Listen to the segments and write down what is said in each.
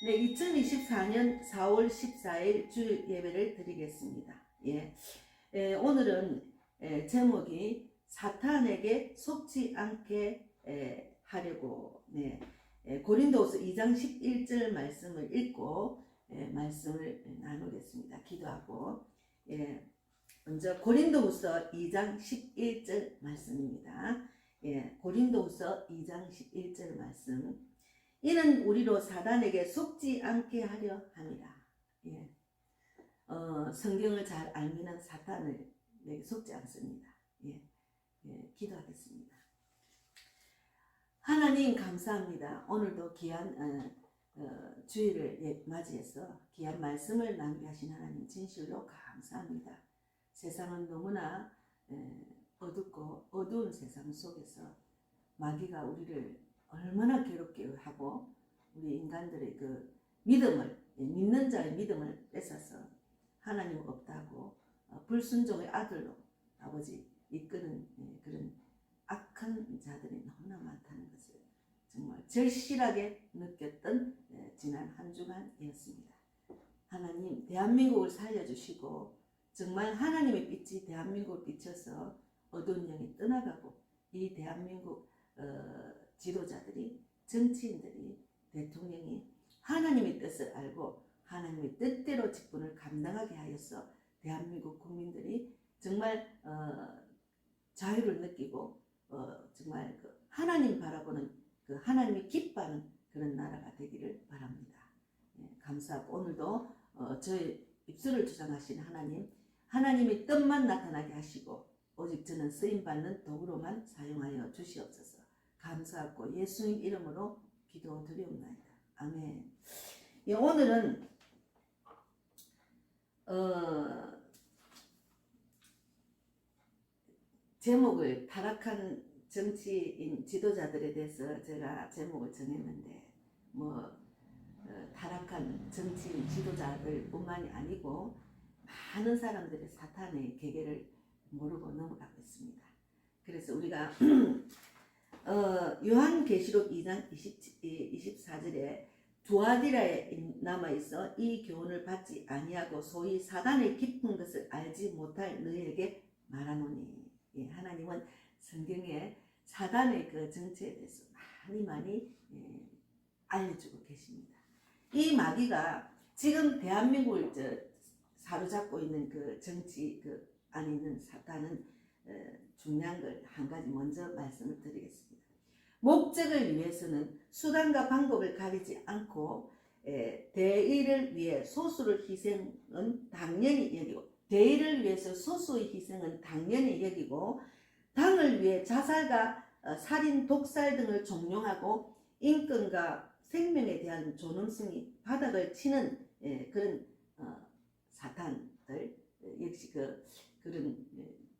네, 2024년 4월 14일 주일 예배를 드리겠습니다. 오늘은 제목이 사탄에게 속지 않게 하려고, 고린도후서 2장 11절 말씀을 읽고 말씀을 나누겠습니다. 기도하고. 먼저 고린도후서 2장 11절 말씀입니다. 고린도후서 2장 11절 말씀. 이는 우리로 사단에게 속지 않게 하려 합니다. 성경을 잘 알면 사탄을 내게 속지 않습니다. 기도하겠습니다. 하나님 감사합니다. 오늘도 귀한 주일을 맞이해서 귀한 말씀을 나누게 하신 하나님 진실로 감사합니다. 세상은 너무나 어둡고 어두운 세상 속에서 마귀가 우리를 얼마나 괴롭게 하고 우리 인간들의 그 믿음을, 믿는 자의 믿음을 뺏어서 하나님 없다고 불순종의 아들로 아버지 이끄는 그런 악한 자들이 너무나 많다는 것을 정말 절실하게 느꼈던 지난 한 주간이었습니다. 하나님 대한민국을 살려주시고 정말 하나님의 빛이 대한민국을 비춰서 어두운 영이 떠나가고 이 대한민국 지도자들이, 정치인들이, 대통령이 하나님의 뜻을 알고 하나님의 뜻대로 직분을 감당하게 하여서 대한민국 국민들이 정말 자유를 느끼고 정말 그 하나님 바라보는 그 하나님이 기뻐하는 그런 나라가 되기를 바랍니다. 감사하고 오늘도 저의 입술을 주장하신 하나님, 하나님의 뜻만 나타나게 하시고 오직 저는 쓰임받는 도구로만 사용하여 주시옵소서. 감사하고 예수님 이름으로 기도드리옵나이다. 아멘. 오늘은 제목을 타락한 정치인 지도자들에 대해서 제가 제목을 정했는데 타락한 정치인 지도자들 뿐만이 아니고 많은 사람들의 사탄의 계계를 모르고 넘어가고 있습니다. 그래서 우리가 요한계시록 2장 24절에 두아디라에 남아있어 이 교훈을 받지 아니하고 소위 사단의 깊은 것을 알지 못할 너희에게 말하노니. 하나님은 성경에 사단의 그 정체에 대해서 많이 알려주고 계십니다. 이 마귀가 지금 대한민국을 사로잡고 있는 그 정치 그 안에 있는 사탄은 중요한 걸 한 가지 먼저 말씀을 드리겠습니다. 목적을 위해서는 수단과 방법을 가리지 않고 대의를 위해 소수를 희생은 당연히 여기고 대의를 위해서 소수의 희생은 당연히 여기고 당을 위해 자살과 살인, 독살 등을 종용하고 인권과 생명에 대한 존엄성이 바닥을 치는 그런 사탄들 역시 그런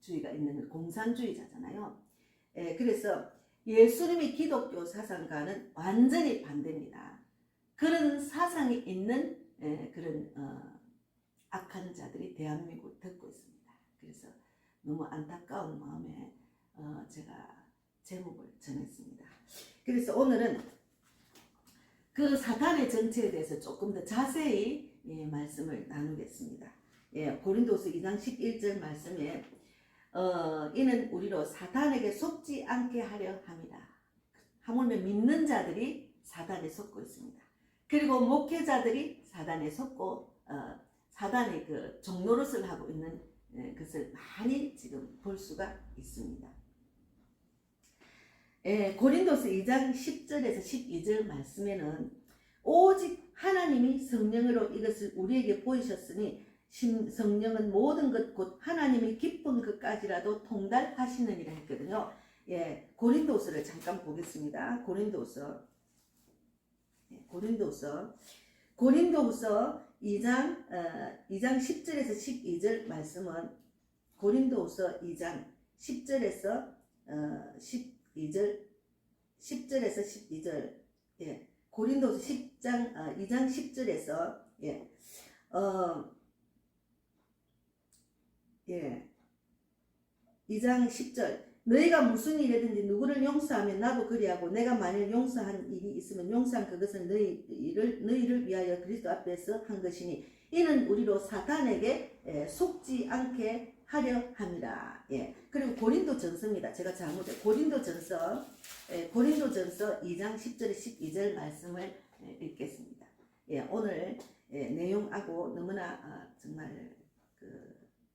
주의가 있는 공산주의자잖아요. 그래서 예수님의 기독교 사상과는 완전히 반대입니다. 그런 사상이 있는 그런 악한 자들이 대한민국을 덮고 있습니다. 그래서 너무 안타까운 마음에 제가 제목을 정했습니다. 그래서 오늘은 그 사탄의 정체에 대해서 조금 더 자세히 말씀을 나누겠습니다. 고린도서 2장 11절 말씀에 이는 우리로 사탄에게 속지 않게 하려 합니다. 하물며 믿는 자들이 사단에 속고 있습니다. 그리고 목회자들이 사단에 속고 사단의 그 종노릇을 하고 있는 것을 많이 지금 볼 수가 있습니다. 고린도서 2장 10절에서 12절 말씀에는 오직 하나님이 성령으로 이것을 우리에게 보이셨으니 성령은 모든 것 곧 하나님이 기쁜 것까지라도 통달하시느니라 했거든요. 고린도서를 잠깐 보겠습니다. 고린도서 2장 10절에서 12절 말씀은 고린도서 2장 10절에서 12절 고린도서 2장 10절에서 2장 10절 너희가 무슨 일이든지 누구를 용서하면 나도 그리하고 내가 만일 용서한 일이 있으면 용서한 그것은 너희를 위하여 그리스도 앞에서 한 것이니 이는 우리로 사탄에게 속지 않게 하려 함이라. 예. 그리고 고린도전서입니다. 제가 잘못해 고린도전서 2장 10절 12절 말씀을 읽겠습니다. 예, 오늘 내용하고 너무나 정말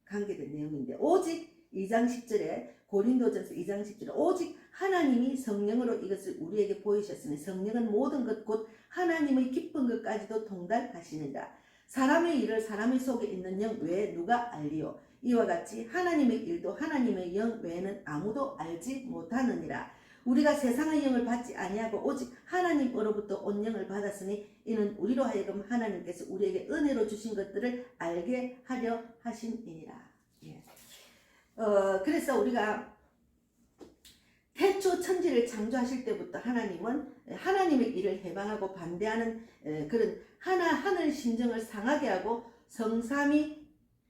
관계된 내용인데 오직 2장 10절에 고린도전서 2장 10절에 오직 하나님이 성령으로 이것을 우리에게 보이셨으니 성령은 모든 것 곧 하나님의 깊은 것까지도 통달하시느니라. 사람의 일을 사람의 속에 있는 영 외에 누가 알리요? 이와 같이 하나님의 일도 하나님의 영 외에는 아무도 알지 못하느니라. 우리가 세상의 영을 받지 아니하고 오직 하나님으로부터 온 영을 받았으니 이는 우리로 하여금 하나님께서 우리에게 은혜로 주신 것들을 알게 하려 하심이니라. 예. 그래서 우리가 태초 천지를 창조하실 때부터 하나님은 하나님의 일을 해방하고 반대하는 그런 하늘 심정을 상하게 하고 성삼위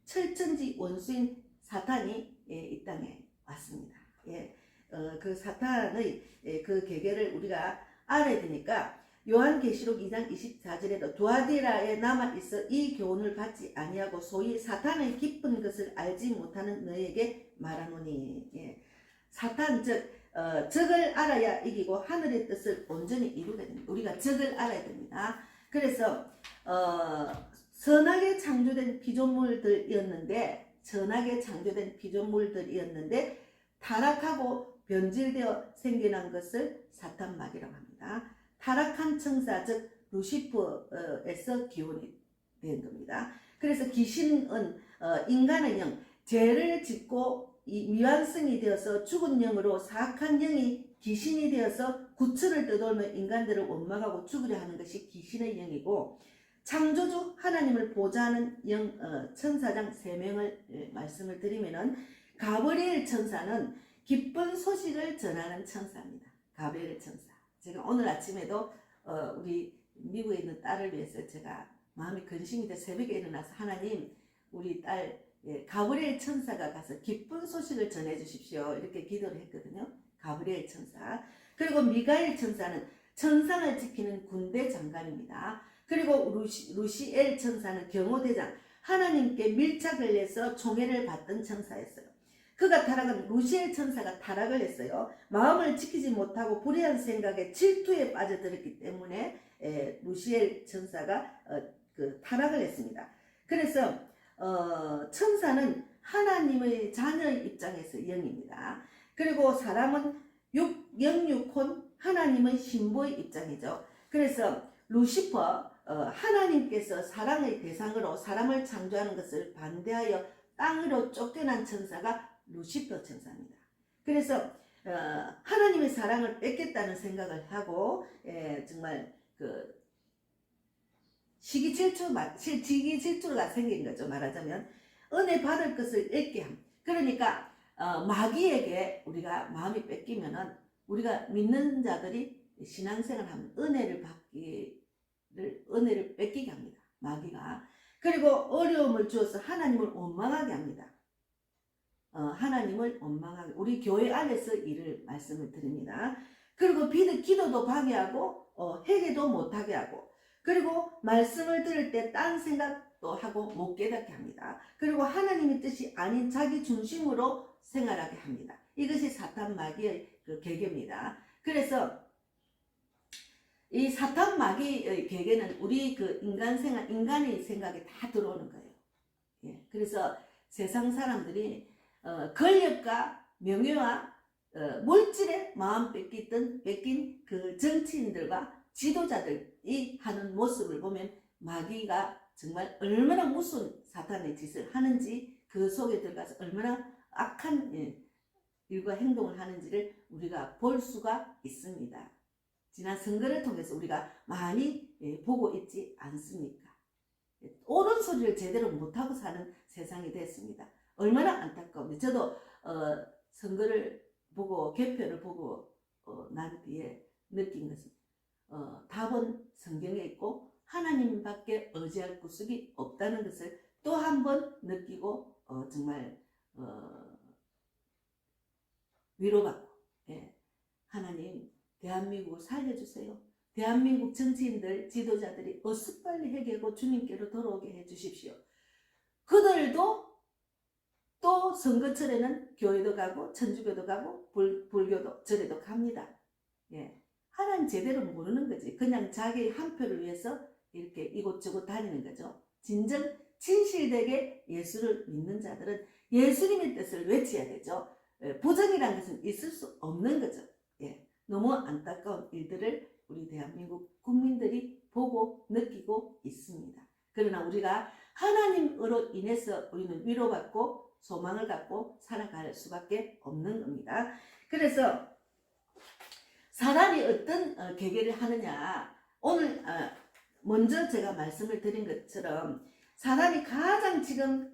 철천지 원수인 사탄이 이 땅에 왔습니다. 예. 그 사탄의 그 계계를 우리가 알아야 되니까 요한계시록 2장 24절에도 두아디라에 남아있어 이 교훈을 받지 아니하고 소위 사탄의 깊은 것을 알지 못하는 너에게 말하노니. 예. 사탄 적을 알아야 이기고 하늘의 뜻을 온전히 이루게 됩니다. 우리가 적을 알아야 됩니다. 그래서 선하게 창조된 피조물들이었는데 타락하고 변질되어 생겨난 것을 사탄 마귀라고 합니다. 타락한 천사 즉 루시퍼에서 기원이 된 겁니다. 그래서 귀신은 인간의 영, 죄를 짓고 미완성이 되어서 죽은 영으로 사악한 영이 귀신이 되어서 구천을 떠돌며 인간들을 원망하고 죽으려 하는 것이 귀신의 영이고, 창조주 하나님을 보좌하는 영 천사장 3명을 말씀을 드리면은 가브리엘 천사는 기쁜 소식을 전하는 천사입니다. 가브리엘 천사. 제가 오늘 아침에도 우리 미국에 있는 딸을 위해서 제가 마음이 근심이 돼 새벽에 일어나서 하나님 우리 딸 가브리엘 천사가 가서 기쁜 소식을 전해 주십시오 이렇게 기도를 했거든요. 가브리엘 천사. 그리고 미가엘 천사는 천상을 지키는 군대 장관입니다. 그리고 루시엘 천사는 경호대장, 하나님께 밀착을 해서 총애를 받던 천사였어요. 그가 타락한 루시엘 천사가 타락을 했어요. 마음을 지키지 못하고 불의한 생각에 질투에 빠져들었기 때문에 루시엘 천사가 타락을 했습니다. 그래서 천사는 하나님의 자녀의 입장에서 영입니다. 그리고 사람은 영육혼 하나님의 신부의 입장이죠. 그래서 루시퍼 하나님께서 사랑의 대상으로 사람을 창조하는 것을 반대하여 땅으로 쫓겨난 천사가 루시퍼 천사입니다. 그래서 하나님의 사랑을 뺏겠다는 생각을 하고 정말 시기질투가 생긴 거죠. 말하자면 은혜 받을 것을 잃게 함. 그러니까 마귀에게 우리가 마음이 뺏기면은 우리가 믿는 자들이 신앙생활하면 은혜를 뺏기게 합니다. 마귀가. 그리고 어려움을 주어서 하나님을 원망하게 합니다. 하나님을 원망하게. 우리 교회 안에서 이를 말씀을 드립니다. 그리고 기도도 방해하고 회개도 못하게 하고, 그리고 말씀을 들을 때 딴 생각도 하고 못 깨닫게 합니다. 그리고 하나님의 뜻이 아닌 자기 중심으로 생활하게 합니다. 이것이 사탄 마귀의 계계입니다. 그래서 이 사탄 마귀의 계계는 우리 인간의 생각에 다 들어오는 거예요. 예. 그래서 세상 사람들이 권력과 명예와 물질에 마음 뺏긴 그 정치인들과 지도자들이 하는 모습을 보면 마귀가 정말 얼마나 무슨 사탄의 짓을 하는지, 그 속에 들어가서 얼마나 악한 일과 행동을 하는지를 우리가 볼 수가 있습니다. 지난 선거를 통해서 우리가 많이 보고 있지 않습니까? 옳은 소리를 제대로 못하고 사는 세상이 됐습니다. 얼마나 안타까운데, 저도 선거를 보고 개표를 보고 난 뒤에 느낀 것은 답은 성경에 있고 하나님밖에 의지할 구석이 없다는 것을 또 한 번 느끼고 정말 위로받고, 예. 하나님 대한민국을 살려주세요. 대한민국 정치인들, 지도자들이 어스빨리 회개하고 주님께로 돌아오게 해주십시오. 그들도 또 선거철에는 교회도 가고 천주교도 가고 불교도 절에도 갑니다. 예. 하나님 제대로 모르는 거지. 그냥 자기 한 표를 위해서 이렇게 이곳저곳 다니는 거죠. 진정 진실되게 예수를 믿는 자들은 예수님의 뜻을 외쳐야 되죠. 부정이라는 것은 있을 수 없는 거죠. 예. 너무 안타까운 일들을 우리 대한민국 국민들이 보고 느끼고 있습니다. 그러나 우리가 하나님으로 인해서 우리는 위로받고 소망을 갖고 살아갈 수밖에 없는 겁니다. 그래서 사단이 어떤 계계를 하느냐, 오늘 먼저 제가 말씀을 드린 것처럼 사단이 가장 지금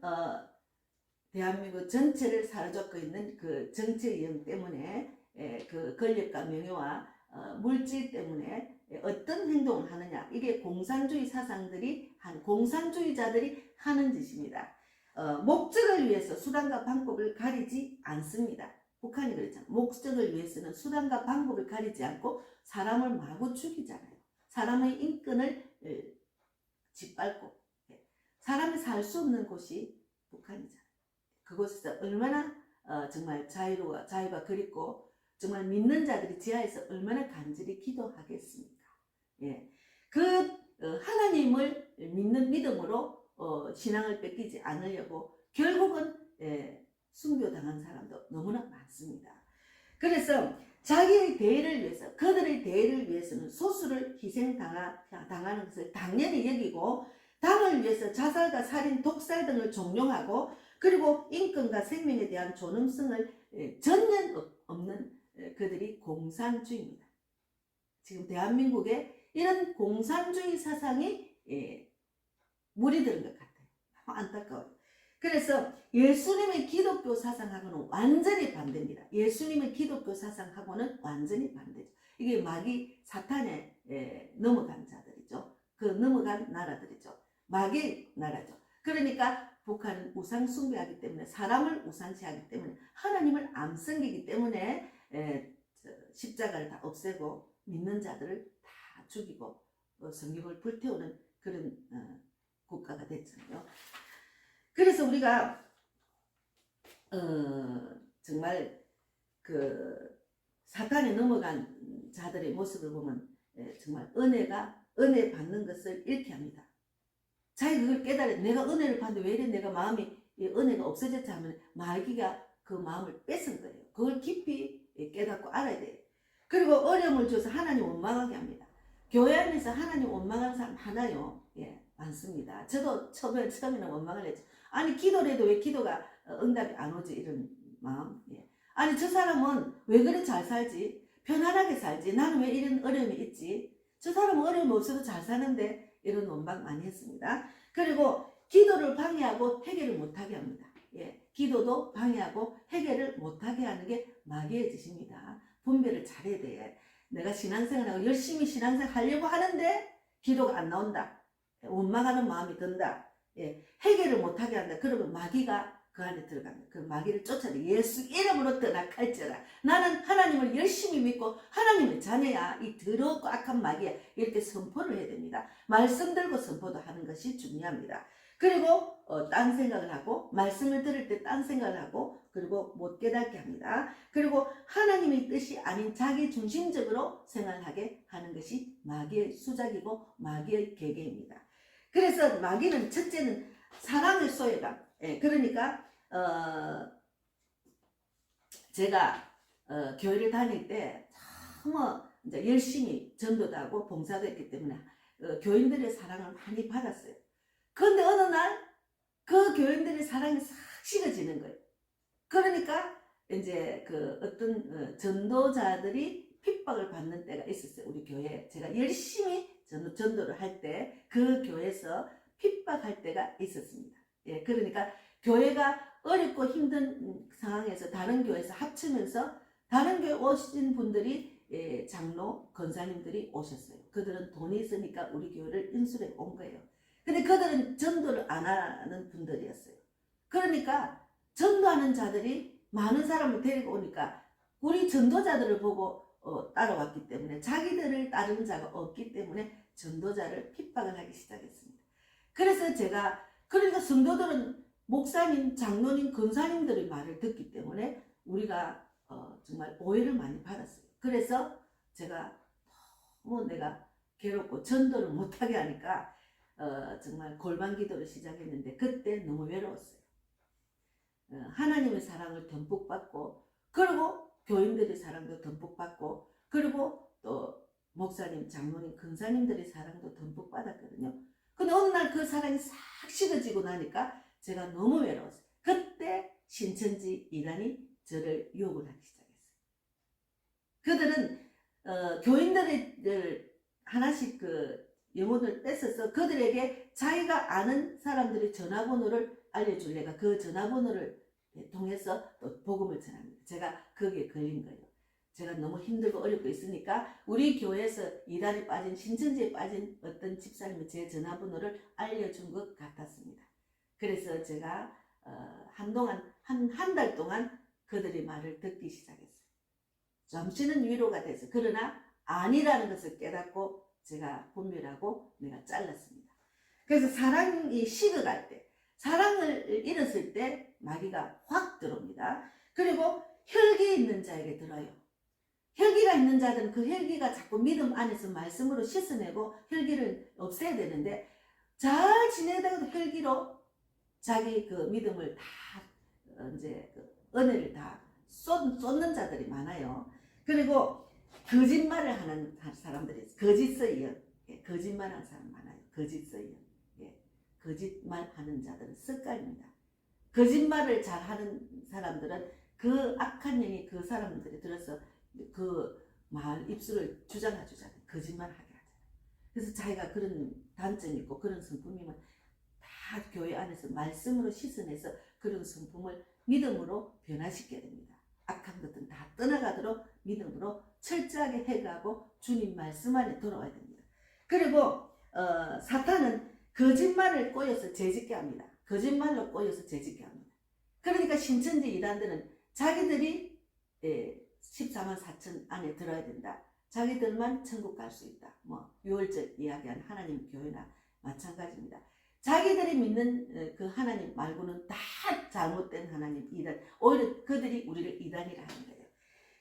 대한민국 전체를 사로잡고 있는 그 정치의 영 때문에 그 권력과 명예와 물질 때문에 어떤 행동을 하느냐, 이게 공산주의 사상들이 공산주의자들이 하는 짓입니다. 목적을 위해서 수단과 방법을 가리지 않습니다. 북한이 그랬잖아요. 목적을 위해서는 수단과 방법을 가리지 않고 사람을 마구 죽이잖아요. 사람의 인권을 짓밟고, 사람이 살 수 없는 곳이 북한이잖아요. 그곳에서 얼마나 정말 자유가 그립고 정말 믿는 자들이 지하에서 얼마나 간절히 기도하겠습니까? 예. 하나님을 믿는 믿음으로 신앙을 뺏기지 않으려고 결국은 순교당한 사람도 너무나 많습니다. 그래서 자기의 대의를 위해서, 그들의 대의를 위해서는 소수를 희생당하는 것을 당연히 여기고, 당을 위해서 자살과 살인, 독살 등을 종용하고, 그리고 인권과 생명에 대한 존엄성을 전혀 없는 그들이 공산주의입니다. 지금 대한민국에 이런 공산주의 사상이 무리들은 것 같아요. 안타까워요. 그래서 예수님의 기독교 사상하고는 완전히 반대입니다. 예수님의 기독교 사상하고는 완전히 반대죠. 이게 마귀 사탄에 넘어간 자들이죠. 그 넘어간 나라들이죠. 마귀의 나라죠. 그러니까 북한은 우상 숭배하기 때문에, 사람을 우상시하기 때문에, 하나님을 안 섬기기 때문에 십자가를 다 없애고 믿는 자들을 다 죽이고 성경을 불태우는 그런 국가가 됐잖아요. 그래서 우리가 정말 그 사탄에 넘어간 자들의 모습을 보면 정말 은혜 받는 것을 잃게 합니다. 자기 그걸 깨달아, 내가 은혜를 받는데 왜 이래 내가 마음이 은혜가 없어졌지 하면 마귀가 그 마음을 뺏은 거예요. 그걸 깊이 깨닫고 알아야 돼요. 그리고 어려움을 줘서 하나님 원망하게 합니다. 교회 안에서 하나님 원망하는 사람 많아요. 예, 많습니다. 저도 처음에는 원망을 했죠. 아니 기도를 해도 왜 기도가 응답이 안 오지, 이런 마음. 예. 아니 저 사람은 왜 그래 잘 살지, 편안하게 살지, 나는 왜 이런 어려움이 있지, 저 사람은 어려움이 없어도 잘 사는데, 이런 원망 많이 했습니다. 그리고 기도를 방해하고 해결을 못하게 합니다. 예, 기도도 방해하고 해결을 못하게 하는 게 마귀의 짓입니다. 분별을 잘해야 돼. 내가 신앙생활하고 열심히 신앙생활 하려고 하는데 기도가 안 나온다, 원망하는 마음이 든다, 예, 해결을 못하게 한다. 그러면 마귀가 그 안에 들어갑니다. 그 마귀를 쫓아내 예수 이름으로 떠나갈지어다. 나는 하나님을 열심히 믿고 하나님의 자녀야, 이 더럽고 악한 마귀야, 이렇게 선포를 해야 됩니다. 말씀 들고 선포도 하는 것이 중요합니다. 그리고 딴 생각을 하고, 말씀을 들을 때 딴 생각을 하고, 그리고 못 깨닫게 합니다. 그리고 하나님의 뜻이 아닌 자기 중심적으로 생활하게 하는 것이 마귀의 수작이고 마귀의 계계입니다. 그래서 마귀는 첫째는 사랑의 소외감. 예, 그러니까 제가 교회를 다닐 때 너무 이제 열심히 전도도 하고 봉사도 했기 때문에 교인들의 사랑을 많이 받았어요. 그런데 어느 날 그 교인들의 사랑이 싹 식어지는 거예요. 그러니까 이제 그 어떤 전도자들이 핍박을 받는 때가 있었어요. 우리 교회에 제가 열심히 전도를 할 때 그 교회에서 핍박할 때가 있었습니다. 예, 그러니까 교회가 어렵고 힘든 상황에서 다른 교회에서 합치면서 다른 교회 오신 분들이 장로, 권사님들이 오셨어요. 그들은 돈이 있으니까 우리 교회를 인수해 온 거예요. 근데 그들은 전도를 안 하는 분들이었어요. 그러니까 전도하는 자들이 많은 사람을 데리고 오니까 우리 전도자들을 보고 따라왔기 때문에 자기들을 따르는 자가 없기 때문에 전도자를 핍박을 하기 시작했습니다. 그래서 제가 그러니까 성도들은 목사님, 장로님, 권사님들의 말을 듣기 때문에 우리가 정말 오해를 많이 받았어요. 그래서 제가 너무 내가 괴롭고 전도를 못하게 하니까 정말 골방 기도를 시작했는데 그때 너무 외로웠어요. 하나님의 사랑을 듬뿍 받고 그리고 교인들의 사랑도 듬뿍 받고 그리고 또 목사님, 장로님, 권사님들의 사랑도 듬뿍 받았거든요. 근데 어느 날 그 사랑이 싹 식어지고 나니까 제가 너무 외로웠어요. 그때 신천지 이단이 저를 유혹을 하기 시작했어요. 그들은 교인들을 하나씩 그 영혼을 뺏어서 그들에게 자기가 아는 사람들의 전화번호를 알려줄래가 그 전화번호를 통해서 또 복음을 전합니다. 제가 거기에 걸린 거예요. 제가 너무 힘들고 어렵고 있으니까 우리 교회에서 이단에 빠진 신천지에 빠진 어떤 집사님이 제 전화번호를 알려준 것 같았습니다. 그래서 제가 한동안 한 달 동안 그들의 말을 듣기 시작했어요. 잠시는 위로가 돼서 그러나 아니라는 것을 깨닫고 제가 분별하고 내가 잘랐습니다. 그래서 사랑이 식어갈 때 사랑을 잃었을 때 마귀가 확 들어옵니다. 그리고 혈기 있는 자에게 들어요. 혈기가 있는 자들은 그 혈기가 자꾸 믿음 안에서 말씀으로 씻어내고 혈기를 없애야 되는데 잘 지내다가도 혈기로 자기 그 믿음을 다 이제 그 은혜를 다 쏟는 자들이 많아요. 그리고 거짓말을 하는 사람들이 거짓서이요. 예, 거짓말하는 사람 많아요. 거짓서이요. 예, 거짓말하는 자들은 습관입니다. 거짓말을 잘하는 사람들은 그 악한 영이 그 사람들이 들어서 그 말 입술을 주장하잖아요. 거짓말하게 하잖아요. 그래서 자기가 그런 단점이 있고 그런 성품이면 다 교회 안에서 말씀으로 씻어내서 그런 성품을 믿음으로 변화시켜야 됩니다. 악한 것들은 다 떠나가도록 믿음으로 철저하게 해가고 주님 말씀 안에 돌아와야 됩니다. 그리고 사탄은 거짓말을 꼬여서 죄짓게 합니다. 거짓말로 꼬여서 죄짓게 합니다. 그러니까 신천지 이단들은 자기들이 14만 4천 안에 들어야 된다. 자기들만 천국 갈 수 있다. 뭐 6월절 이야기한 하나님 교회나 마찬가지입니다. 자기들이 믿는 그 하나님 말고는 다 잘못된 하나님 이단. 오히려 그들이 우리를 이단이라 하는 거예요.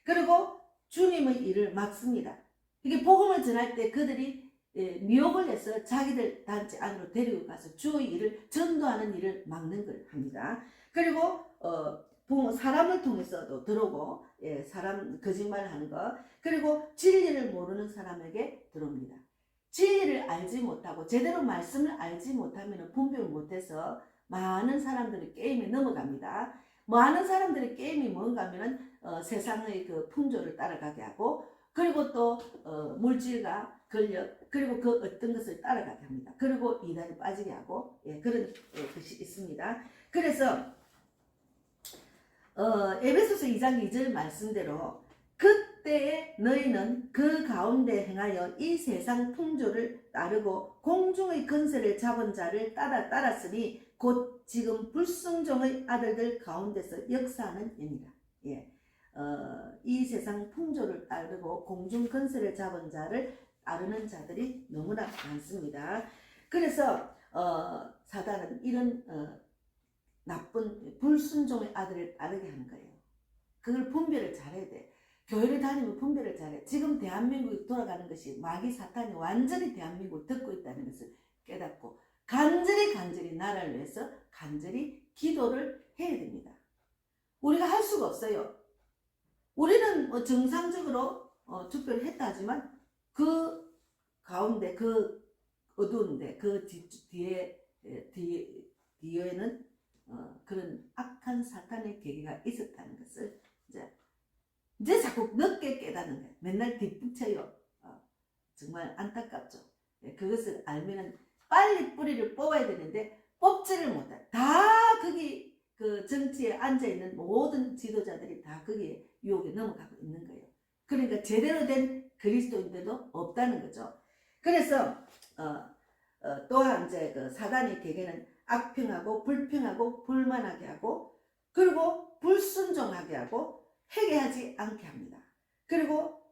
그리고 주님의 일을 막습니다. 이게 복음을 전할 때 그들이 미혹을 해서 자기들 단체 안으로 데리고 가서 주의 일을 전도하는 일을 막는 걸 합니다. 그리고 사람을 통해서도 들어오고 사람 거짓말을 하는 것 그리고 진리를 모르는 사람에게 들어옵니다. 진리를 알지 못하고 제대로 말씀을 알지 못하면 분별을 못해서 많은 사람들이 게임에 넘어갑니다. 많은 사람들이 게임이 뭔가 하면은 세상의 그 풍조를 따라가게 하고 그리고 또 물질과 권력 그리고 그 어떤 것을 따라가게 합니다. 그리고 이단에 빠지게 하고 그런 것이 있습니다. 그래서 에베소서 2장 2절 말씀대로 그때에 너희는 그 가운데 행하여 이 세상 풍조를 따르고 공중의 권세를 잡은 자를 따랐으니 곧 지금 불순종의 아들들 가운데서 역사하는 영이라. 이 세상 풍조를 따르고 공중 권세를 잡은 자를 따르는 자들이 너무나 많습니다. 그래서 사단은 이런 나쁜 불순종의 아들을 따르게 하는 거예요. 그걸 분별을 잘해야 돼. 교회를 다니면 분별을 잘해. 지금 대한민국이 돌아가는 것이 마귀 사탄이 완전히 대한민국을 듣고 있다는 것을 깨닫고 간절히 나라를 위해서 간절히 기도를 해야 됩니다. 우리가 할 수가 없어요. 우리는 정상적으로 투표를 했다 하지만 그 가운데 그 어두운데 그 뒤에는 그런 악한 사탄의 계기가 있었다는 것을 이제 자꾸 늦게 깨닫는 거예요. 맨날 뒷북쳐요. 정말 안타깝죠. 그것을 알면은 빨리 뿌리를 뽑아야 되는데 뽑지를 못해. 다 거기 그 정치에 앉아있는 모든 지도자들이 다 거기에 유혹에 넘어가고 있는 거예요. 그러니까 제대로 된 그리스도인들도 없다는 거죠. 그래서 또한 이제 그 사단의 계계는 악평하고 불평하고 불만하게 하고 그리고 불순종하게 하고 회개하지 않게 합니다. 그리고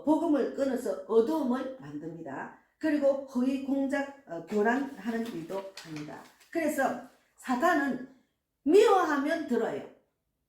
복음을 끊어서 어두움을 만듭니다. 그리고 허위 공작 교란하는 일도 합니다. 그래서 사탄은 미워하면 들어요.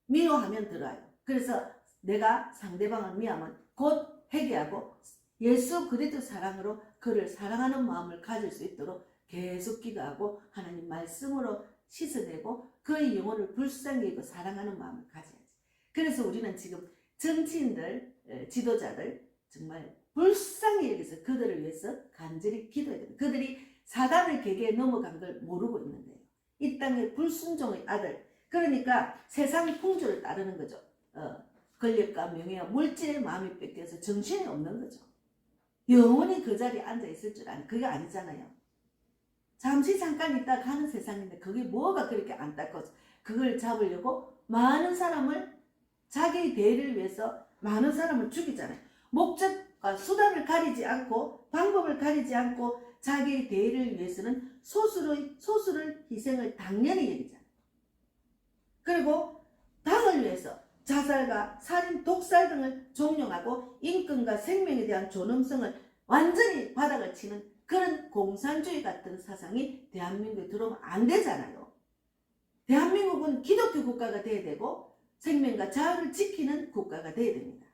미워하면 들어요. 그래서 내가 상대방을 미워하면 곧 회개하고 예수 그리스도 사랑으로 그를 사랑하는 마음을 가질 수 있도록 계속 기도하고 하나님 말씀으로 씻어내고 그의 영혼을 불쌍히 여기고 사랑하는 마음을 가져야지. 그래서 우리는 지금 정치인들, 지도자들 정말 불쌍히 여기서 그들을 위해서 간절히 기도해야 됩니다. 그들이 사단의 계계에 넘어간 걸 모르고 있는데요. 이 땅의 불순종의 아들, 그러니까 세상 풍조를 따르는 거죠. 권력과 명예와 물질의 마음이 뺏겨서 정신이 없는 거죠. 영원히 그 자리에 앉아 있을 줄 아는 그게 아니잖아요. 잠시 잠깐 있다 가는 세상인데 그게 뭐가 그렇게 안타까워서 그걸 잡으려고 많은 사람을 자기의 대의를 위해서 많은 사람을 죽이잖아요. 목적과 수단을 가리지 않고 방법을 가리지 않고 자기의 대의를 위해서는 소수를 희생을 당연히 여기잖아요. 그리고 당을 위해서 자살과 살인, 독살 등을 종용하고 인권과 생명에 대한 존엄성을 완전히 바닥을 치는 그런 공산주의 같은 사상이 대한민국에 들어오면 안 되잖아요. 대한민국은 기독교 국가가 돼야 되고 생명과 자유를 지키는 국가가 돼야 됩니다.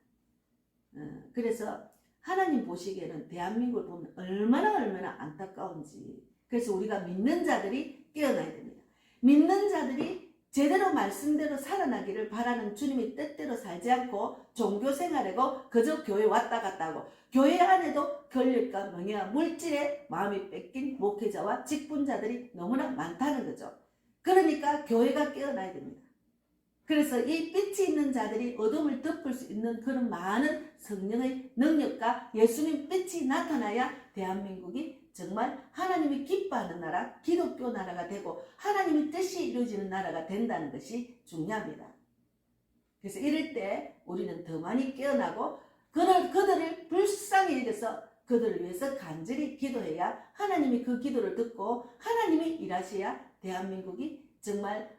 그래서 하나님 보시기에는 대한민국을 보면 얼마나 안타까운지. 그래서 우리가 믿는 자들이 깨어나야 됩니다. 믿는 자들이 제대로 말씀대로 살아나기를 바라는 주님의 뜻대로 살지 않고 종교 생활하고 그저 교회 왔다 갔다 하고 교회 안에도 권력과 명예와 물질에 마음이 뺏긴 목회자와 직분자들이 너무나 많다는 거죠. 그러니까 교회가 깨어나야 됩니다. 그래서 이 빛이 있는 자들이 어둠을 덮을 수 있는 그런 많은 성령의 능력과 예수님 빛이 나타나야 대한민국이 정말 하나님이 기뻐하는 나라, 기독교 나라가 되고 하나님의 뜻이 이루어지는 나라가 된다는 것이 중요합니다. 그래서 이럴 때 우리는 더 많이 깨어나고 그들을 불쌍히 여겨서 그들을 위해서 간절히 기도해야 하나님이 그 기도를 듣고 하나님이 일하셔야 대한민국이 정말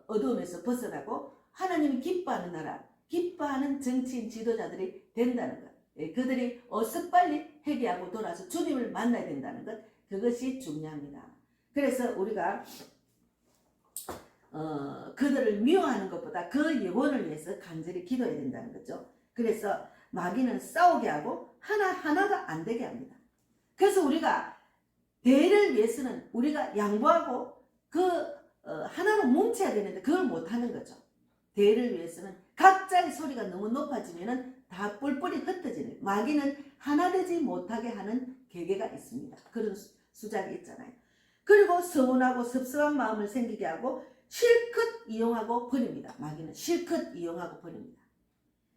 어두움에서 벗어나고 하나님이 기뻐하는 나라, 기뻐하는 정치인 지도자들이 된다는 것. 그들이 어서 빨리 회개하고 돌아서 주님을 만나야 된다는 것. 그것이 중요합니다. 그래서 우리가 그들을 미워하는 것보다 그 영혼을 위해서 간절히 기도해야 된다는 거죠. 그래서 마귀는 싸우게 하고 하나가 안 되게 합니다. 그래서 우리가 대의를 위해서는 우리가 양보하고 하나로 뭉쳐야 되는데 그걸 못하는 거죠. 대의를 위해서는 각자의 소리가 너무 높아지면은 다 뿔뿔이 흩어지는, 마귀는 하나 되지 못하게 하는 계계가 있습니다. 그런 수작이 있잖아요. 그리고 서운하고 섭섭한 마음을 생기게 하고 실컷 이용하고 버립니다. 마귀는 실컷 이용하고 버립니다.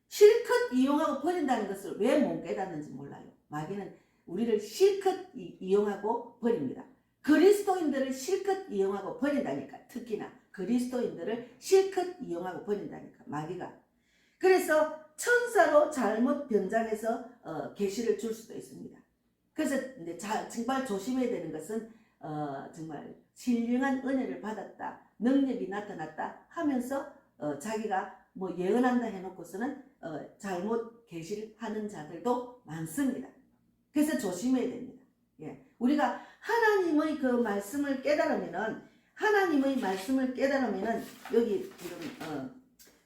실컷 이용하고 버린다는 것을 왜 못 깨닫는지 몰라요. 마귀는 우리를 실컷 이용하고 버립니다. 그리스도인들을 실컷 이용하고 버린다니까. 특히나 그리스도인들을 실컷 이용하고 버린다니까, 마귀가. 그래서 천사로 잘못 변장해서 계시를 줄 수도 있습니다. 그래서 이제 정말 조심해야 되는 것은 정말 신령한 은혜를 받았다, 능력이 나타났다 하면서 자기가 뭐 예언한다 해놓고서는 잘못 계시를 하는 자들도 많습니다. 그래서 조심해야 됩니다. 예. 우리가 하나님의 그 말씀을 깨달으면은, 여기 지금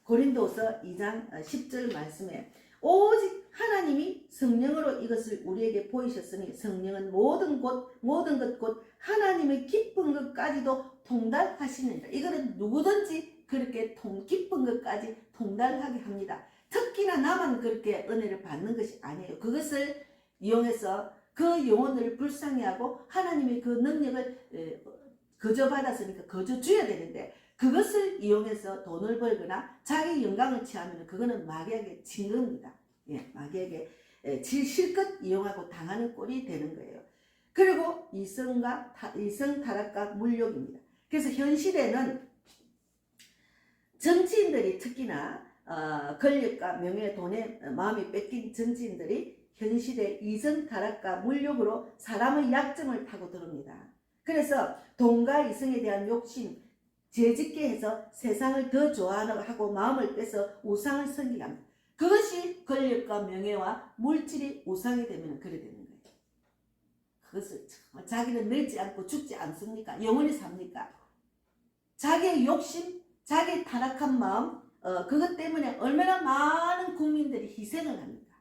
고린도서 2장 10절 말씀에 오직 하나님이 성령으로 이것을 우리에게 보이셨으니 성령은 모든 것 곧 하나님의 깊은 것까지도 통달하시느니라. 이거는 누구든지 그렇게 깊은 것까지 통달하게 합니다. 특히나 나만 그렇게 은혜를 받는 것이 아니에요. 그것을 이용해서 그 영혼을 불쌍히하고 하나님의 그 능력을 거저받았으니까 거저 줘야 되는데 그것을 이용해서 돈을 벌거나 자기 영광을 취하면 그거는 마귀에게 진 겁니다. 예, 마귀에게 실컷 이용하고 당하는 꼴이 되는 거예요. 그리고 이성 타락과 물욕입니다. 그래서 현 시대는 정치인들이 특히나 권력과 명예, 돈에 마음이 뺏긴 정치인들이 현 시대 이성 타락과 물욕으로 사람의 약점을 타고 들어옵니다. 그래서 돈과 이성에 대한 욕심, 죄짓게 해서 세상을 더 좋아하고 마음을 빼서 우상을 섬기게 합니다. 그것이 권력과 명예와 물질이 우상이 되면 그래 되는 거예요. 그것을 자기는 늙지 않고 죽지 않습니까? 영원히 삽니까? 자기의 욕심, 자기의 타락한 마음, 그것 때문에 얼마나 많은 국민들이 희생을 합니다.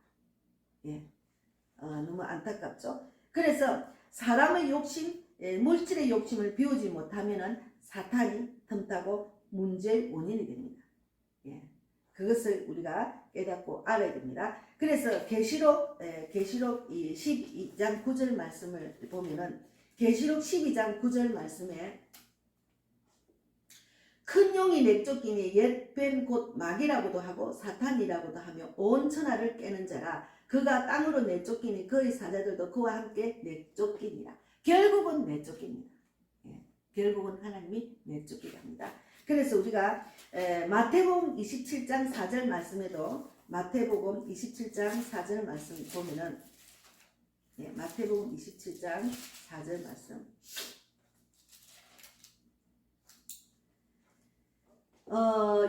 예, 너무 안타깝죠? 그래서 사람의 욕심, 물질의 욕심을 비우지 못하면은 사탄이 틈타고 문제의 원인이 됩니다. 예, 그것을 우리가 깨닫고 알아야 됩니다. 그래서 계시록 12장 9절 말씀을 보면은 계시록 12장 9절 말씀에 큰 용이 내쫓기니 옛뱀 곧 마귀라고도 하고 사탄이라고도 하며 온 천하를 깨는 자라. 그가 땅으로 내쫓기니 그의 사자들도 그와 함께 내쫓기니라. 결국은 내쫓깁니다. 예, 결국은 하나님이 내쫓기게 합니다. 그래서 우리가 마태복음 27장 4절 말씀에도 마태복음 27장 4절 말씀 보면은 마태복음 27장 4절 말씀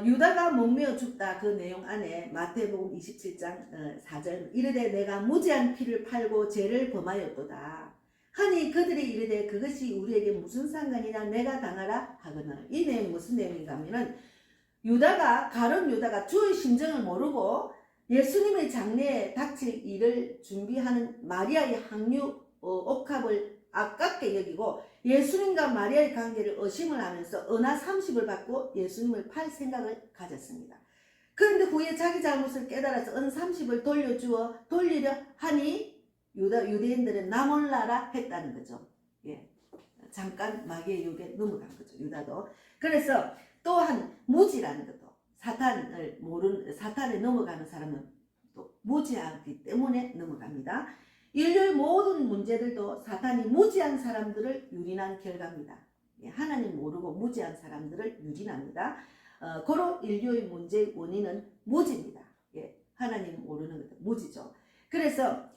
유다가 목매어 죽다 그 내용 안에 마태복음 27장 4절 이르되 내가 무지한 피를 팔고 죄를 범하였도다 하니 그들이 이르되 그것이 우리에게 무슨 상관이냐 내가 당하라 하거늘. 이 내용이 무슨 내용인가 하면은 가룟 유다가 주의 심정을 모르고 예수님의 장래에 닥칠 일을 준비하는 마리아의 항유 옥합을 아깝게 여기고 예수님과 마리아의 관계를 의심을 하면서 은하 30을 받고 예수님을 팔 생각을 가졌습니다. 그런데 후에 자기 잘못을 깨달아서 은 30을 돌리려 하니 유대인들은 나 몰라라 했다는 거죠. 예, 잠깐 마귀의 유혹에 넘어간 거죠. 유다도. 그래서 또한 무지라는 것도 사탄에 넘어가는 사람은 또 무지하기 때문에 넘어갑니다. 인류의 모든 문제들도 사탄이 무지한 사람들을 유린한 결과입니다. 예, 하나님 모르고 무지한 사람들을 유린합니다. 고로 인류의 문제의 원인은 무지입니다. 예, 하나님 모르는 것도 무지죠. 그래서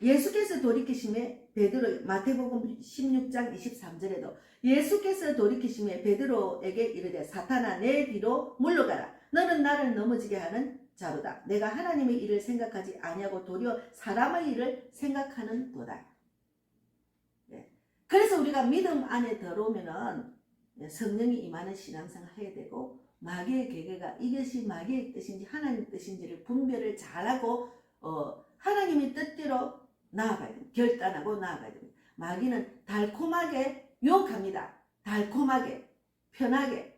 예수께서 돌이키심에 베드로 마태복음 16장 23절에도 예수께서 돌이키심에 베드로에게 이르되 사탄아 내 뒤로 물러가라 너는 나를 넘어지게 하는 자로다 내가 하나님의 일을 생각하지 아니하고 도리어 사람의 일을 생각하는 도다. 예. 그래서 우리가 믿음 안에 들어오면은 성령이 임하는 신앙생활 해야 되고 마귀의 계계가 이것이 마귀의 뜻인지 하나님의 뜻인지를 분별을 잘하고 하나님의 뜻대로 나아가야 됩니다. 결단하고 나아가야 됩니다. 마귀는 달콤하게 유혹합니다. 달콤하게 편하게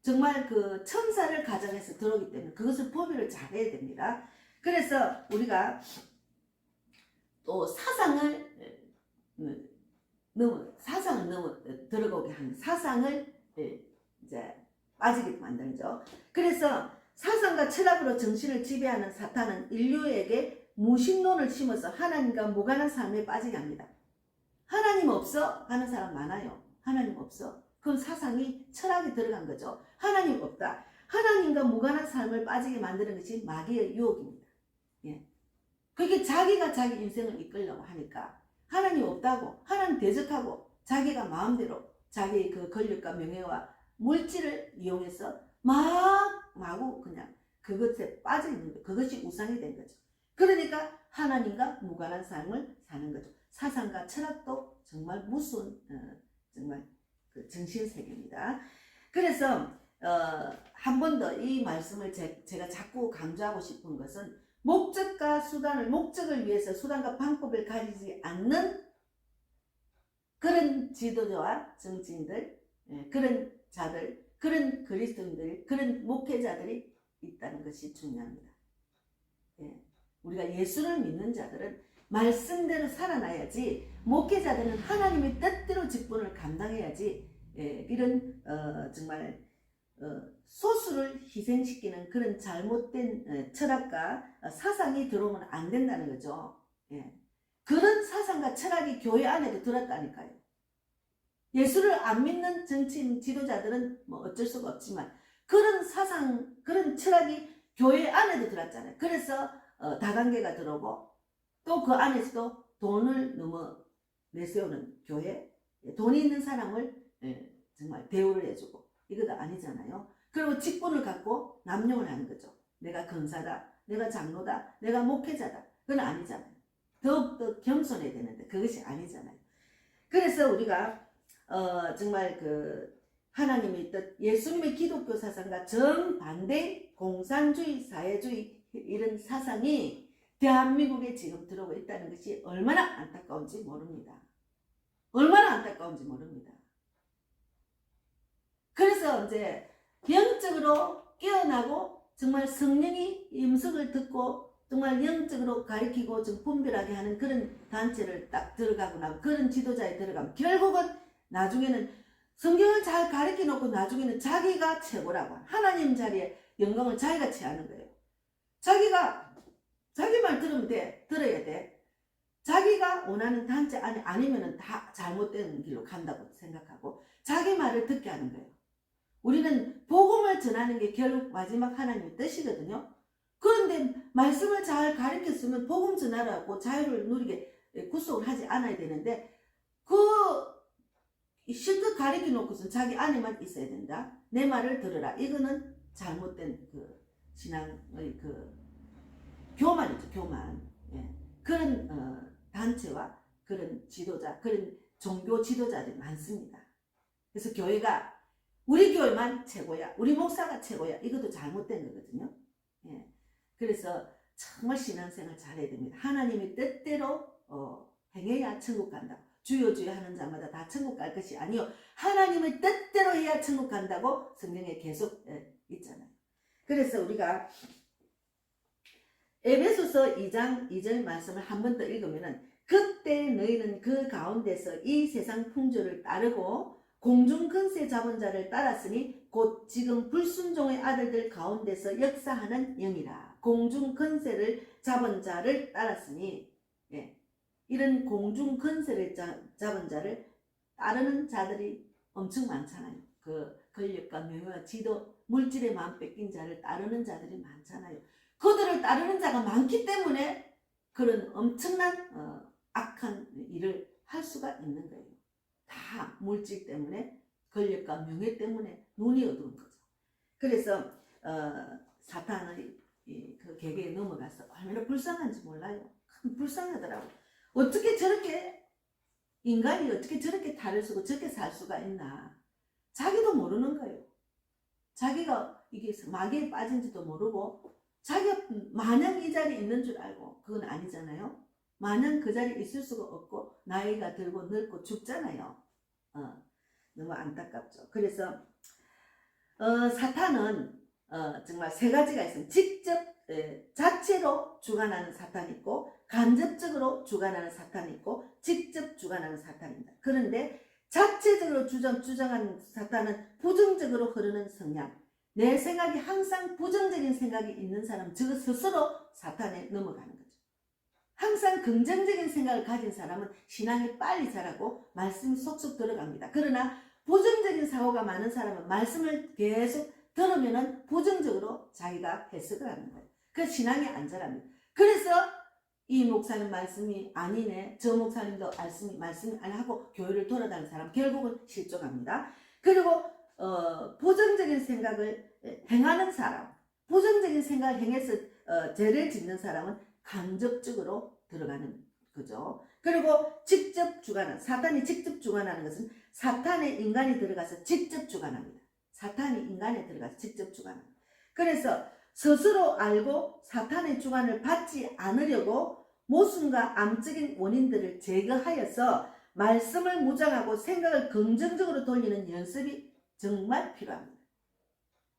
정말 그 천사를 가정해서 들어오기 때문에 그것을 포기를 잘해야 됩니다. 그래서 우리가 또 사상을 들어오게 하는 사상을 이제 빠지게 만들죠. 그래서 사상과 철학으로 정신을 지배하는 사탄은 인류에게 무신론을 심어서 하나님과 무관한 삶에 빠지게 합니다. 하나님 없어 하는 사람 많아요. 하나님 없어. 그건 사상이 철학이 들어간 거죠. 하나님 없다. 하나님과 무관한 삶을 빠지게 만드는 것이 마귀의 유혹입니다. 예. 그게 자기가 자기 인생을 이끌려고 하니까 하나님 없다고 하나님 대적하고 자기가 마음대로 자기의 그 권력과 명예와 물질을 이용해서 마구 그냥 그것에 빠져 있는 거예요. 그것이 우상이 된 거죠. 그러니까 하나님과 무관한 삶을 사는 거죠. 사상과 철학도 정말 무서운 정말 그 정신세계입니다. 그래서 한 번 더 이 말씀을 제가 자꾸 강조하고 싶은 것은 목적을 위해서 수단과 방법을 가리지 않는 그런 지도자와 정치인들, 그런 자들, 그런 그리스도인들, 그런 목회자들이 있다는 것이 중요합니다. 예. 우리가 예수를 믿는 자들은 말씀대로 살아나야지, 목회자들은 하나님의 뜻대로 직분을 감당해야지, 이런 정말 소수를 희생시키는 그런 잘못된 철학과 사상이 들어오면 안 된다는 거죠. 예. 그런 사상과 철학이 교회 안에도 들었다니까요. 예수를 안 믿는 정치인 지도자들은 뭐 어쩔 수가 없지만 그런 사상, 그런 철학이 교회 안에도 들었잖아요. 그래서 다단계가 들어오고 또 그 안에서도 돈을 너무 내세우는 교회, 돈이 있는 사람을 정말 대우를 해주고 이것도 아니잖아요. 그리고 직분을 갖고 남용을 하는 거죠. 내가 권사다, 내가 장로다, 내가 목회자다. 그건 아니잖아요. 더욱더 겸손해야 되는데 그것이 아니잖아요. 그래서 우리가 정말 그 하나님의 뜻, 예수님의 기독교 사상과 정반대 공산주의, 사회주의 이런 사상이 대한민국에 지금 들어오고 있다는 것이 얼마나 안타까운지 모릅니다. 얼마나 안타까운지 모릅니다. 그래서 이제 영적으로 깨어나고 정말 성령이 임석을 듣고 정말 영적으로 가르치고 좀 분별하게 하는 그런 단체를 딱 들어가고 나면 그런 지도자에 들어가면 결국은 나중에는 성경을 잘 가르쳐 놓고 나중에는 자기가 최고라고 하나님 자리에 영광을 자기가 취하는 거예요. 자기가 자기 말 들으면 돼. 들어야 돼. 자기가 원하는 단체 아니면은 다 잘못된 길로 간다고 생각하고 자기 말을 듣게 하는 거예요. 우리는 복음을 전하는 게 결국 마지막 하나님의 뜻이거든요. 그런데 말씀을 잘 가르쳤으면 복음 전하라고 자유를 누리게 구속을 하지 않아야 되는데 그 실컷 가르쳐 놓고선 자기 안에만 있어야 된다. 내 말을 들으라. 이거는 잘못된 그 신앙의 그 교만이죠. 교만. 예. 그런 단체와 그런 지도자, 그런 종교 지도자들이 많습니다. 그래서 교회가 우리 교회만 최고야, 우리 목사가 최고야, 이것도 잘못된 거거든요. 예. 그래서 정말 신앙생활 잘해야 됩니다. 하나님의 뜻대로 행해야 천국 간다. 주여 주여 하는 자마다 다 천국 갈 것이 아니요 하나님의 뜻대로 해야 천국 간다고 성경에 계속 있잖아요. 그래서 우리가 에베소서 2장 2절 말씀을 한 번 더 읽으면은 그때 너희는 그 가운데서 이 세상 풍조를 따르고 공중 근세 잡은 자를 따랐으니 곧 지금 불순종의 아들들 가운데서 역사하는 영이라. 공중 근세를 잡은 자를 따랐으니 예. 이런 공중 근세를 잡은 자를 따르는 자들이 엄청 많잖아요. 그 권력과 명예와 지도, 물질의 마음 뺏긴 자를 따르는 자들이 많잖아요. 그들을 따르는 자가 많기 때문에 그런 엄청난 악한 일을 할 수가 있는 거예요. 다 물질 때문에 권력과 명예 때문에 눈이 어두운 거죠. 그래서 사탄의 그 계계에 넘어가서 얼마나 불쌍한지 몰라요. 불쌍하더라고. 어떻게 저렇게 인간이 어떻게 저렇게 탈을 쓰고 저렇게 살 수가 있나. 자기도 모르는 거예요. 자기가 이게 마귀에 빠진지도 모르고 자기가 마냥 이 자리에 있는 줄 알고 그건 아니잖아요. 마냥 그 자리에 있을 수가 없고 나이가 들고 늙고 죽잖아요. 너무 안타깝죠. 그래서 사탄은 정말 세 가지가 있습니다. 직접 자체로 주관하는 사탄이 있고 간접적으로 주관하는 사탄이 있고 직접 주관하는 사탄입니다. 그런데 자체적으로 주장하는 사탄은 부정적으로 흐르는 성향, 내 생각이 항상 부정적인 생각이 있는 사람, 저 스스로 사탄에 넘어가는 거죠. 항상 긍정적인 생각을 가진 사람은 신앙이 빨리 자라고 말씀이 속속 들어갑니다. 그러나 부정적인 사고가 많은 사람은 말씀을 계속 들으면은 부정적으로 자기가 해석을 하는 거예요. 그래서 신앙이 안 자랍니다. 그래서 이 목사님 말씀이 아니네, 저 목사님도 말씀이 안 하고 교회를 돌아다니는 사람 결국은 실족합니다. 그리고 부정적인 생각을 행하는 사람, 부정적인 생각을 행해서 죄를 짓는 사람은 간접적으로 들어가는 거죠. 그리고 직접 주관하는, 사탄이 직접 주관하는 것은 사탄의 인간이 들어가서 직접 주관합니다. 사탄이 인간에 들어가서 직접 주관합니다. 그래서 스스로 알고 사탄의 주관을 받지 않으려고 모순과 암적인 원인들을 제거하여서 말씀을 무장하고 생각을 긍정적으로 돌리는 연습이 정말 필요합니다.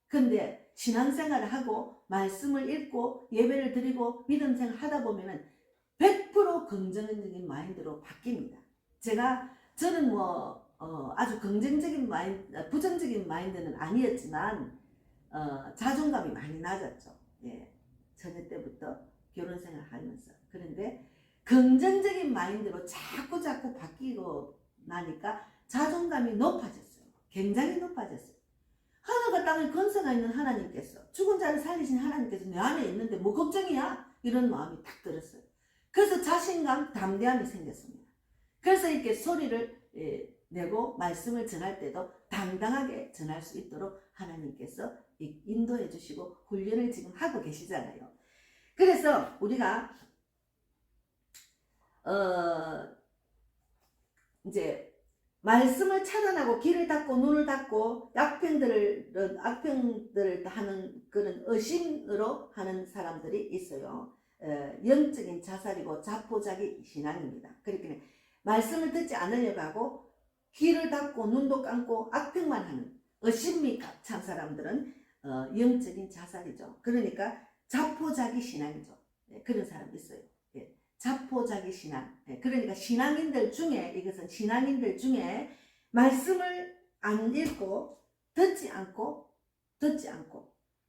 근데 신앙생활을 하고 말씀을 읽고 예배를 드리고 믿음생활 하다 보면은 100% 긍정적인 마인드로 바뀝니다. 저는 아주 긍정적인 마인드, 부정적인 마인드는 아니었지만 자존감이 많이 낮았죠. 예, 처녀 때부터 결혼생활 하면서. 그런데 긍정적인 마인드로 자꾸 바뀌고 나니까 자존감이 높아졌어요. 굉장히 높아졌어요. 하늘과 땅을 건설하는 하나님께서, 죽은 자를 살리신 하나님께서 내 안에 있는데 뭐 걱정이야? 이런 마음이 딱 들었어요. 그래서 자신감, 담대함이 생겼습니다. 그래서 이렇게 소리를 내고 말씀을 전할 때도 당당하게 전할 수 있도록 하나님께서 인도해 주시고 훈련을 지금 하고 계시잖아요. 그래서 우리가 이제 말씀을 차단하고 길을 닫고 눈을 닫고 악평들을 하는 그런 의심으로 하는 사람들이 있어요. 영적인 자살이고 자포자기 신앙입니다. 그렇게 말씀을 듣지 않으려고 하고 귀를 닫고 눈도 감고 악평만 하는 의심이 찬 사람들은 영적인 자살이죠. 그러니까 자포자기 신앙이죠. 그런 사람이 있어요. 자포자기 신앙. 그러니까 신앙인들 중에, 이것은 신앙인들 중에 말씀을 안 읽고 듣지 않고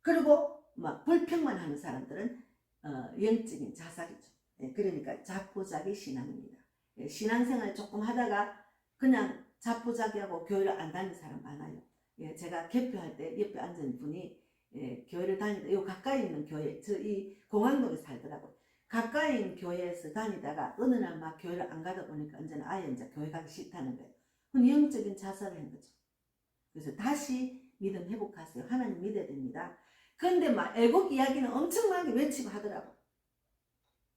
그리고 막 불평만 하는 사람들은 영적인 자살이죠. 그러니까 자포자기 신앙입니다. 신앙생활 조금 하다가 그냥 자포자기하고 교회를 안 다니는 사람 많아요. 제가 개표할 때 옆에 앉은 분이 교회를 다니다, 요 가까이 있는 교회, 저 이 공항동에 살더라고요. 가까이 있는 교회에서 다니다가 어느 날 막 교회를 안 가다 보니까 언제나 아예 이제 교회 가기 싫다는 거예요. 그럼 영적인 자살을 한 거죠. 그래서 다시 믿음 회복하세요. 하나님 믿어야 됩니다. 그런데 막 애국 이야기는 엄청나게 외치고 하더라고.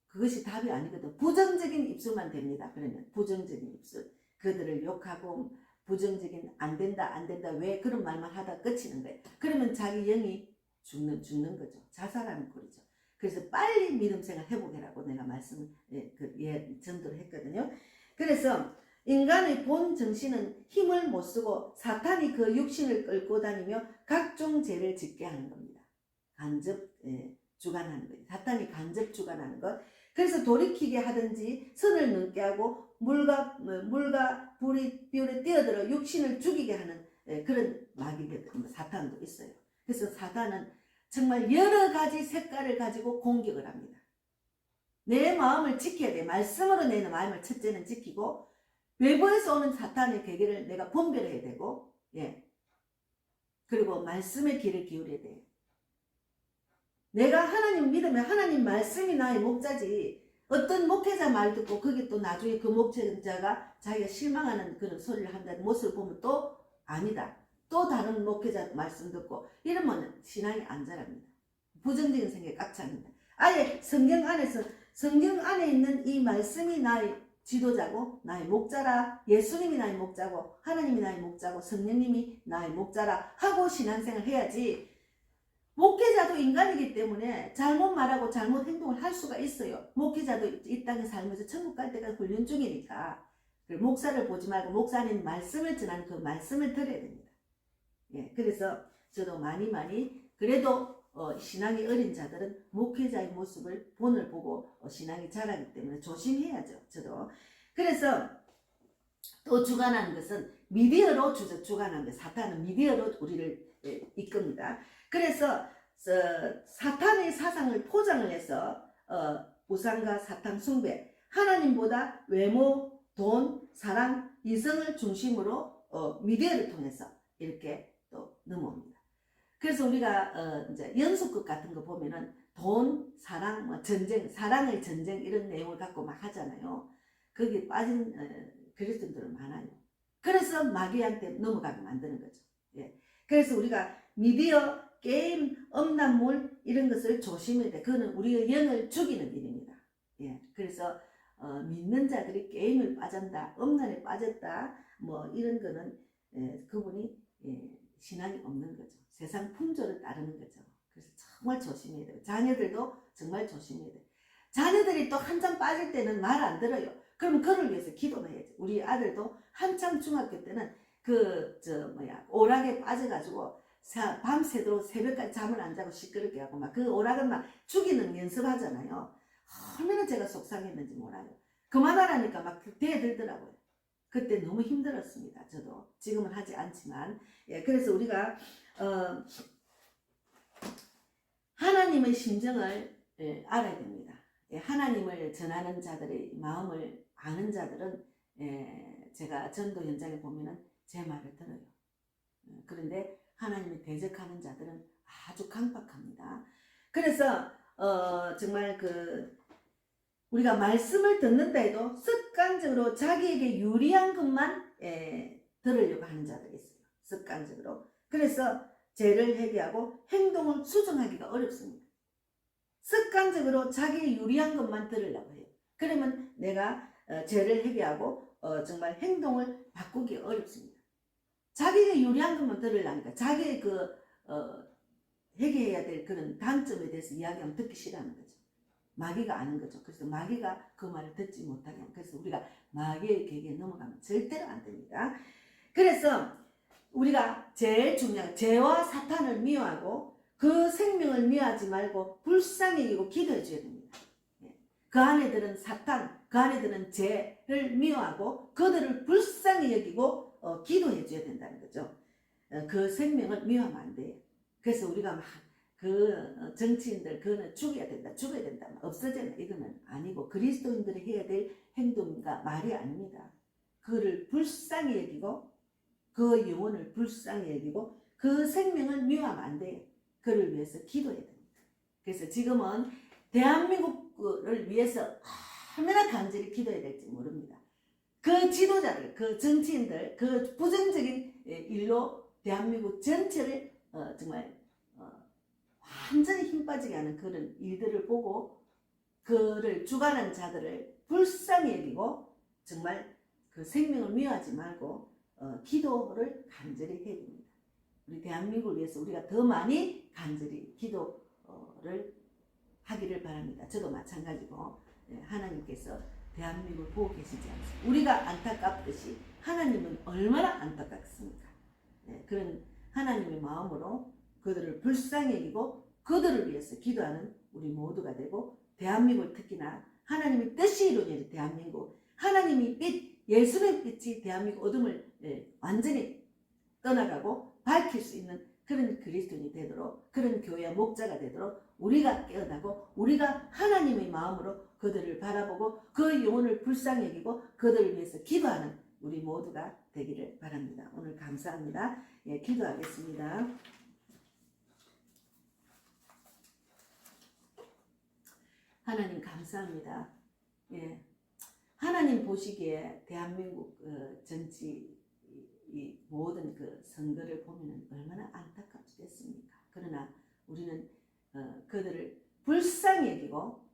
그것이 답이 아니거든. 부정적인 입술만 됩니다. 그러면 부정적인 입술. 그들을 욕하고 부정적인 안 된다 왜 그런 말만 하다 끝이는 거예요. 그러면 자기 영이 죽는 거죠. 자살하는 꼴이죠. 그래서 빨리 믿음 생활 회복해라고 내가 말씀을 전도를 했거든요. 그래서 인간의 본 정신은 힘을 못 쓰고 사탄이 그 육신을 끌고 다니며 각종 죄를 짓게 하는 겁니다. 간접 주관하는 거예요. 사탄이 간접 주관하는 것. 그래서 돌이키게 하든지 선을 넘게 하고 물과 불이 뛰어들어 육신을 죽이게 하는 그런 마귀거든요. 사탄도 있어요. 그래서 사탄은 정말 여러 가지 색깔을 가지고 공격을 합니다. 내 마음을 지켜야 돼. 말씀으로 내 마음을 첫째는 지키고 외부에서 오는 사탄의 계기를 내가 분별해야 되고, 그리고 말씀의 귀를 기울여야 돼. 내가 하나님 믿으면 하나님 말씀이 나의 목자지. 어떤 목회자 말 듣고 그게 또 나중에 그 목회자가 자기가 실망하는 그런 소리를 한다는 모습을 보면 또 아니다. 또 다른 목회자 말씀 듣고 이러면 신앙이 안 자랍니다. 부정적인 생각이 꽉 찹니다. 아예 성경 안에 있는 이 말씀이 나의 지도자고 나의 목자라, 예수님이 나의 목자고 하나님이 나의 목자고 성령님이 나의 목자라 하고 신앙생활을 해야지. 목회자도 인간이기 때문에 잘못 말하고 잘못 행동을 할 수가 있어요. 목회자도 이 땅에 살면서 천국 갈 때까지 훈련 중이니까 목사를 보지 말고 목사 안에 말씀을 전하는 그 말씀을 들어야 됩니다. 그래서 저도 많이 그래도 신앙이 어린 자들은 목회자의 모습을 본을 보고 신앙이 자라기 때문에 조심해야죠. 저도. 그래서 또 주관하는 것은 미디어로 주관합니다. 사탄은 미디어로 우리를 이끕니다. 그래서 사탄의 사상을 포장을 해서 우상과 사탄 숭배, 하나님보다 외모, 돈, 사랑, 이성을 중심으로 미디어를 통해서 이렇게 또 넘어옵니다. 그래서 우리가 이제 연속극 같은 거 보면은 돈, 사랑, 뭐 전쟁, 사랑의 전쟁 이런 내용을 갖고 막 하잖아요. 거기에 빠진 그리스도인들은 많아요. 그래서 마귀한테 넘어가게 만드는 거죠. 그래서 우리가 미디어, 게임, 음란물 이런 것을 조심해야 돼. 그거는 우리의 영을 죽이는 일입니다. 그래서 믿는 자들이 게임을 빠진다, 음란에 빠졌다, 뭐 이런 거는 그분이 신앙이 없는 거죠. 세상 풍조를 따르는 거죠. 그래서 정말 조심해야 돼요. 자녀들도 정말 조심해야 돼요. 자녀들이 또 한참 빠질 때는 말 안 들어요. 그럼 그를 위해서 기도를 해야죠. 우리 아들도 한참 중학교 때는 오락에 빠져가지고 밤새도록 새벽까지 잠을 안 자고 시끄럽게 하고 막 그 오락을 막 죽이는 연습하잖아요. 얼마나 제가 속상했는지 몰라요. 그만하라니까 막 대들더라고요. 그때 너무 힘들었습니다. 저도 지금은 하지 않지만 그래서 우리가 하나님의 심정을 알아야 됩니다. 하나님을 전하는 자들의 마음을 아는 자들은 제가 전도 현장에 보면은 제 말을 들어요. 그런데 하나님을 대적하는 자들은 아주 강박합니다. 그래서 정말 우리가 말씀을 듣는다 해도 습관적으로 자기에게 유리한 것만 들으려고 하는 자들이 있어요. 습관적으로. 그래서 죄를 회개하고 행동을 수정하기가 어렵습니다. 습관적으로 자기의 유리한 것만 들으려고 해요. 그러면 내가 죄를 회개하고 정말 행동을 바꾸기 어렵습니다. 자기의 유리한 것만 들으려니까 자기의 회개해야 될 그런 단점에 대해서 이야기하면 듣기 싫어하는 거죠. 마귀가 아는 거죠. 그래서 마귀가 그 말을 듣지 못하게 하는. 그래서 우리가 마귀의 계기에 넘어가면 절대로 안 됩니다. 그래서 우리가 제일 중요한 죄와 사탄을 미워하고 그 생명을 미워하지 말고 불쌍히 여기고 기도해 줘야 됩니다. 그 안에 들은 사탄, 그 안에 들은 죄를 미워하고 그들을 불쌍히 여기고 기도해 줘야 된다는 거죠. 그 생명을 미워하면 안 돼요. 그래서 우리가 막 정치인들 그거는 죽여야 된다 없어져야 된다 이거는 아니고 그리스도인들이 해야 될 행동과 말이 아닙니다. 그를 불쌍히 여기고 그 영혼을 불쌍히 여기고 그 생명을 미워하면 안 돼요. 그를 위해서 기도해야 됩니다. 그래서 지금은 대한민국을 위해서 얼마나 간절히 기도해야 될지 모릅니다. 그 지도자들, 그 정치인들, 그 부정적인 일로 대한민국 전체를 정말 완전히 힘 빠지게 하는 그런 일들을 보고 그를 주관하는 자들을 불쌍히 여기고 정말 그 생명을 미워하지 말고 기도를 간절히 해야 됩니다. 우리 대한민국을 위해서 우리가 더 많이 간절히 기도를 하기를 바랍니다. 저도 마찬가지고 하나님께서 대한민국을 보고 계시지 않습니까? 우리가 안타깝듯이 하나님은 얼마나 안타깝습니까? 그런 하나님의 마음으로 그들을 불쌍히 여기고 그들을 위해서 기도하는 우리 모두가 되고 대한민국을 특히나 하나님의 뜻이 이루어지는 대한민국 하나님이 빛 예수의 빛이 대한민국 어둠을 완전히 떠나가고 밝힐 수 있는 그런 그리스도인이 되도록 그런 교회와 목자가 되도록 우리가 깨어나고 우리가 하나님의 마음으로 그들을 바라보고 그 영혼을 불쌍히 여기고 그들을 위해서 기도하는 우리 모두가 되기를 바랍니다. 오늘 감사합니다. 기도하겠습니다. 하나님 감사합니다. 하나님 보시기에 대한민국 정치 이 모든 그 선거를 보면 얼마나 안타깝겠습니까? 그러나 우리는 그들을 불쌍히 여기고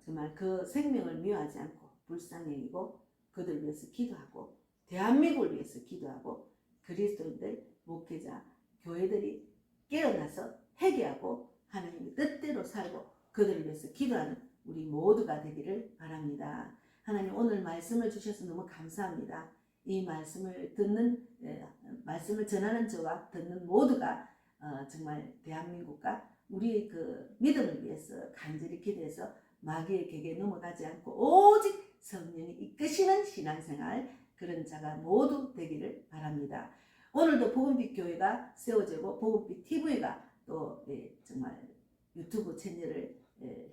정말 그 생명을 미워하지 않고 불쌍히 여기고 그들을 위해서 기도하고 대한민국을 위해서 기도하고 그리스도인들, 목회자, 교회들이 깨어나서 회개하고 하나님의 뜻대로 살고 그들을 위해서 기도하는 우리 모두가 되기를 바랍니다. 하나님 오늘 말씀을 주셔서 너무 감사합니다. 이 말씀을 듣는 말씀을 전하는 저와 듣는 모두가 정말 대한민국과 우리의 그 믿음을 위해서 간절히 기도해서 마귀의 객에 넘어가지 않고 오직 성령이 이끄시는 신앙생활 그런 자가 모두 되기를 바랍니다. 오늘도 복음빛 교회가 세워지고 복음빛 TV가 또 정말 유튜브 채널을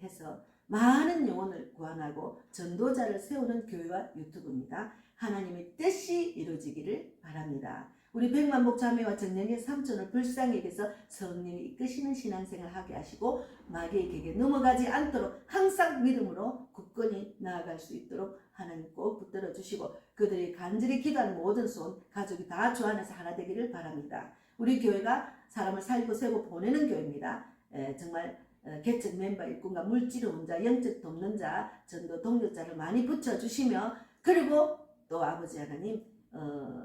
해서 많은 영혼을 구원하고 전도자를 세우는 교회와 유튜브입니다. 하나님의 뜻이 이루어지기를 바랍니다. 우리 백만복 자매와 정령의 삼촌을 불쌍히 여겨서 성령이 이끄시는 신앙생활을 하게 하시고 마귀의 객에 넘어가지 않도록 항상 믿음으로 굳건히 나아갈 수 있도록 하나님 꼭 붙들어 주시고 그들이 간절히 기도하는 모든 손 가족이 다 주 안에서 하나 되기를 바랍니다. 우리 교회가 사람을 살리고 세우고 보내는 교회입니다. 정말 개척 멤버 일꾼과 물질 혼자 영적 돕는 자 전도 동력자를 많이 붙여주시며 그리고 또 아버지 하나님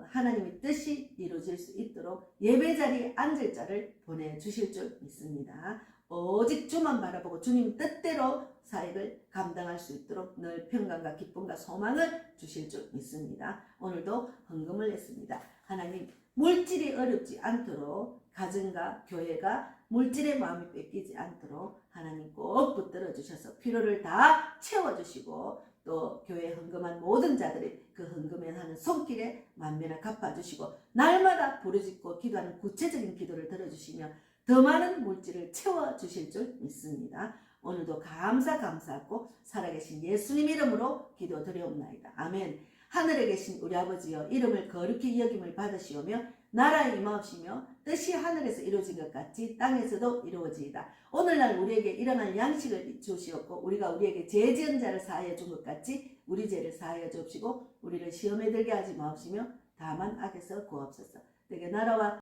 하나님의 뜻이 이루어질 수 있도록 예배 자리에 앉을 자를 보내주실 줄 믿습니다. 오직 주만 바라보고 주님 뜻대로 사역을 감당할 수 있도록 늘 평강과 기쁨과 소망을 주실 줄 믿습니다. 오늘도 헌금을 했습니다. 하나님 물질이 어렵지 않도록 가정과 교회가 물질의 마음이 뺏기지 않도록 하나님 꼭 붙들어 주셔서 필요를 다 채워주시고 또 교회에 헌금한 모든 자들이 그 헌금에 하는 손길에 만면을 갚아주시고 날마다 부르짖고 기도하는 구체적인 기도를 들어주시며 더 많은 물질을 채워주실 줄 믿습니다. 오늘도 감사하고 살아계신 예수님 이름으로 기도드리옵나이다. 아멘. 하늘에 계신 우리 아버지여 이름을 거룩히 여김을 받으시오며 나라의 임하옵시며 뜻이 하늘에서 이루어진 것 같이 땅에서도 이루어지이다. 오늘날 우리에게 일어날 양식을 주시옵고 우리가 우리에게 죄 지은 자를 사하여 준 것 같이 우리 죄를 사하여 주옵시고 우리를 시험에 들게 하지 마옵시며 다만 악에서 구하옵소서. 내게 나라와